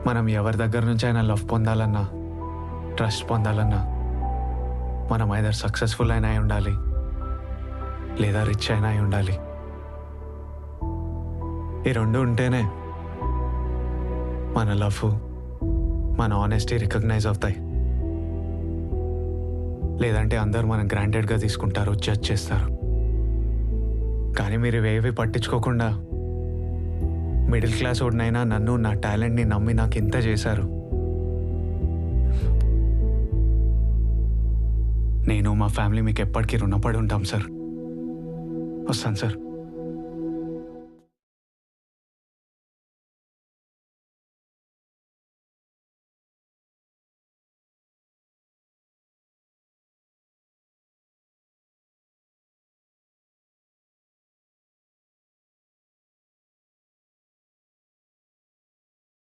మనం ఎవరి దగ్గర నుంచి అయినా లవ్ పొందాలన్నా, ట్రస్ట్ పొందాలన్నా మనం ఐదర్ సక్సెస్ఫుల్ అయినా అయి ఉండాలి, లేదా రిచ్ అయినా అయి ఉండాలి. ఈ రెండు ఉంటేనే మన లవ్, మన ఆనెస్టీ రికగ్నైజ్ అవుతాయి. లేదంటే అందరూ మనం గ్రాంటెడ్గా తీసుకుంటారు, జడ్జ్ చేస్తారు. కానీ మీరు ఇవేవి పట్టించుకోకుండా మిడిల్ క్లాస్ వాడినైనా నన్ను, నా టాలెంట్ని నమ్మి నాకు ఇంత చేశారు. నేను మా ఫ్యామిలీ మీకు ఎప్పటికీ రుణపడి ఉంటాం సార్. వస్తాను సార్.